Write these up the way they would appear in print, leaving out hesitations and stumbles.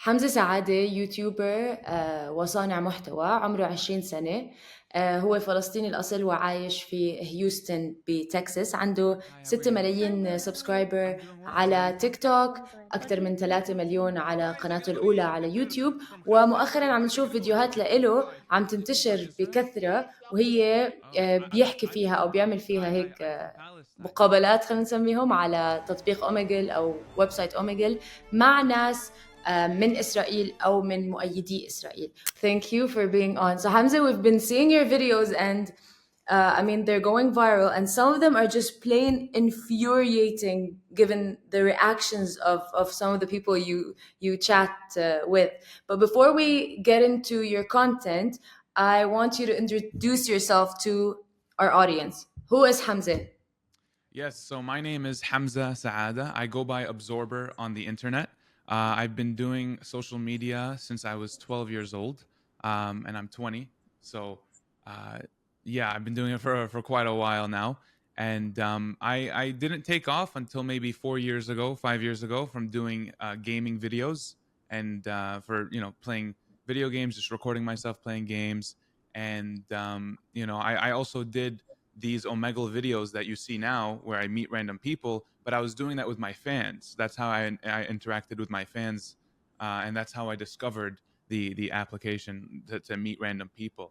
حمزة سعادة يوتيوبر وصانع محتوى عمره 20 سنة. هو فلسطيني الأصل وعايش في هيوستن بتكساس. عنده Hi, how are 6 you? ملايين I'm سبسكرايبر doing well. How are على you? تيك توك، أكثر من 3 مليون على قناته الأولى على يوتيوب. ومؤخرا عم نشوف فيديوهات لإله عم تنتشر بكثرة، وهي بيحكي فيها أو بيعمل فيها هيك I'm from Palestine. مقابلات، خلينا نسميهم، على تطبيق أوميجل أو ويب سايت أوميجل مع ناس من إسرائيل أو من مؤيدي إسرائيل. Thank you for being on. So Hamza, we've been seeing your videos and I mean, they're going viral and some of them are just plain infuriating given the reactions of some of the people you chat with. But before we get into your content, I want you to introduce yourself to our audience. Who is Hamza? Yes, so my name is Hamza Saada. I go by Absorber on the internet. I've been doing social media since I was 12 years old, and I'm 20. So, uh, yeah, I've been doing it for quite a while now. And I didn't take off until maybe 4 years ago, 5 years ago, from doing gaming videos and for playing video games, just recording myself playing games. And I also did these Omegle videos that you see now where I meet random people, but I was doing that with my fans. That's how I interacted with my fans, and that's how I discovered the application to meet random people.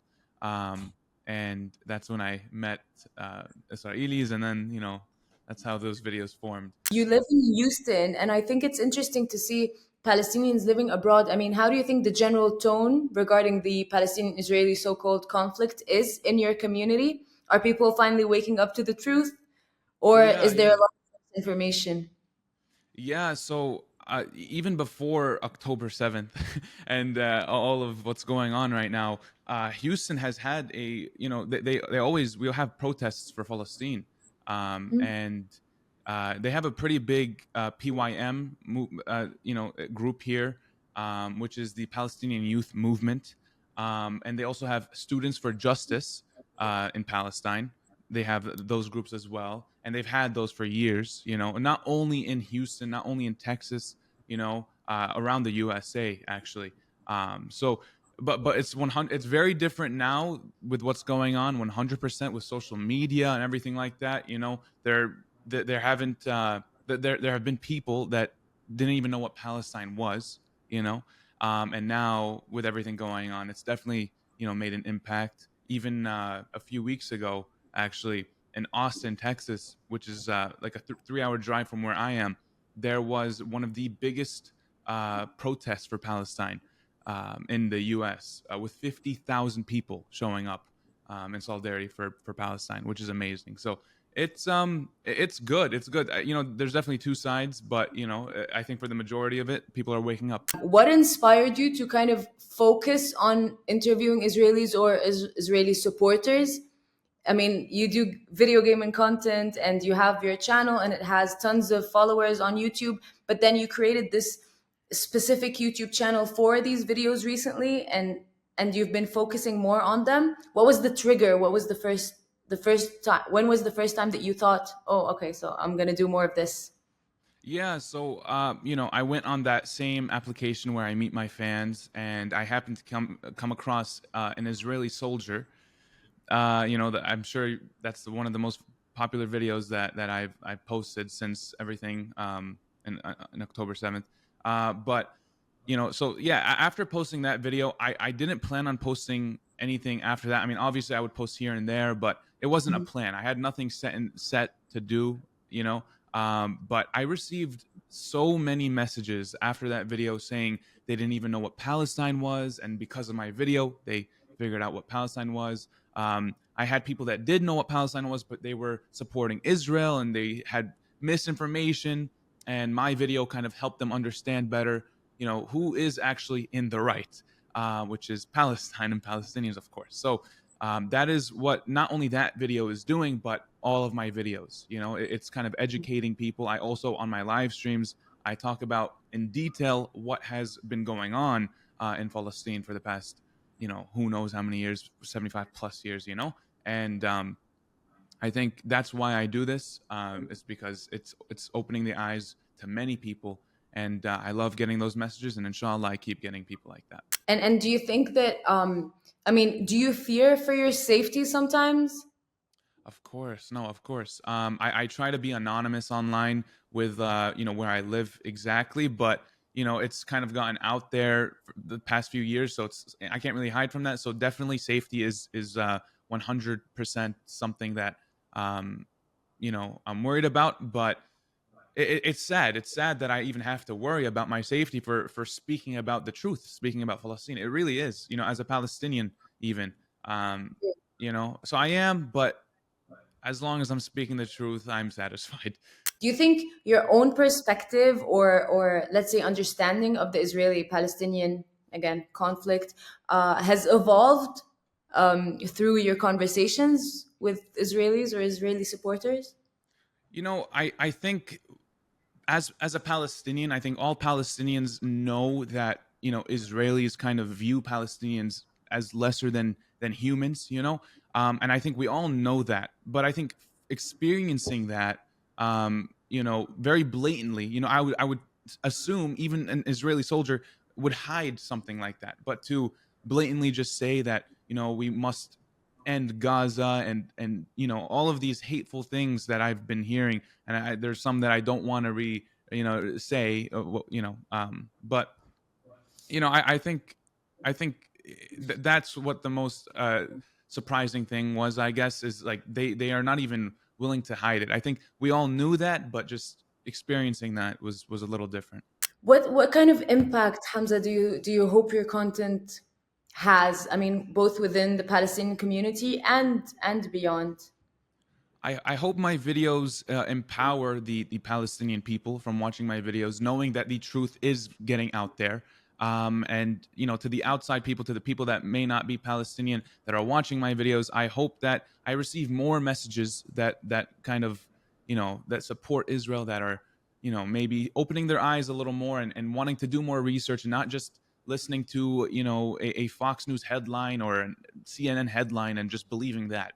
And that's when I met Israelis, and then that's how those videos formed. You live in Houston, and I think it's interesting to see Palestinians living abroad. I mean, how do you think the general tone regarding the Palestinian Israeli so called conflict is in your community? Are people finally waking up to the truth, or Yeah, is there a yeah. lot of information? Yeah, so even before October 7th and all of what's going on right now, Houston has had they always we'll have protests for Palestine, and they have a pretty big PYM group here, which is the Palestinian Youth Movement, and they also have Students for Justice in Palestine. They have those groups as well, and they've had those for years, not only in Houston, not only in Texas, around the USA actually. So but it's 100, it's very different now with what's going on 100% with social media and everything like that. There haven't there have been people that didn't even know what Palestine was, and now with everything going on, it's definitely made an impact. Even a few weeks ago, actually, in Austin, Texas, which is like a 3-hour drive from where I am, there was one of the biggest protests for Palestine in the U.S. With 50,000 people showing up in solidarity for Palestine, which is amazing. So it's good. It's good. There's definitely two sides, but I think for the majority of it, people are waking up. What inspired you to kind of focus on interviewing Israelis or Israeli supporters? I mean, you do video gaming content and you have your channel and it has tons of followers on YouTube, but then you created this specific YouTube channel for these videos recently and you've been focusing more on them. What was the trigger? What was the first time? When was the first time that you thought, "Oh, okay, so I'm going to do more of this?" Yeah, so I went on that same application where I meet my fans, and I happened to come across an Israeli soldier. That I'm sure that's one of the most popular videos that I've posted since everything in October 7th. But so yeah, after posting that video, I didn't plan on posting anything after that. I mean, obviously I would post here and there, but it wasn't a plan. I had nothing set to do, but I received so many messages after that video saying they didn't even know what Palestine was, and because of my video, they figured out what Palestine was. I had people that did know what Palestine was, but they were supporting Israel and they had misinformation. And my video kind of helped them understand better, who is actually in the right, which is Palestine and Palestinians, of course. So that is what not only that video is doing, but all of my videos. It's kind of educating people. I also, on my live streams, I talk about in detail what has been going on in Palestine for the past, who knows how many years, 75 plus years, and I think that's why I do this. It's because it's opening the eyes to many people, And I love getting those messages, and inshallah, I keep getting people like that. And do you think that I mean, do you fear for your safety sometimes? Of course, no, of course. I try to be anonymous online with where I live exactly, but it's kind of gotten out there for the past few years, so I can't really hide from that. So definitely, safety is 100% something that I'm worried about. But it's sad. It's sad that I even have to worry about my safety for speaking about the truth, speaking about Palestine. It really is, as a Palestinian, even. Um, so I am, but as long as I'm speaking the truth, I'm satisfied. Do you think your own perspective or let's say understanding of the Israeli-Palestinian again conflict has evolved through your conversations with Israelis or Israeli supporters? I think as a Palestinian, I think all Palestinians know that Israelis kind of view Palestinians as lesser than humans, and I think we all know that. But I think experiencing that, very blatantly, I would assume even an Israeli soldier would hide something like that, but to blatantly just say that we must end Gaza and all of these hateful things that I've been hearing, and there's some that I don't want to say, but I think that's what the most surprising thing was, I guess, is like they are not even willing to hide it. I think we all knew that, but just experiencing that was a little different. What kind of impact, Hamza, do you hope your content has? I mean, both within the Palestinian community and beyond. I hope my videos empower the Palestinian people from watching my videos, knowing that the truth is getting out there. And to the outside people, to the people that may not be Palestinian that are watching my videos, I hope that I receive more messages that kind of that support Israel, that are maybe opening their eyes a little more, and wanting to do more research, and not just listening to a Fox News headline or a CNN headline and just believing that.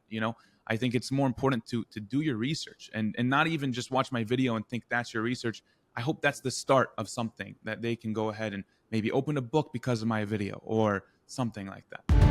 I think it's more important to do your research, and not even just watch my video and think that's your research. I hope that's the start of something that they can go ahead and maybe open a book because of my video or something like that.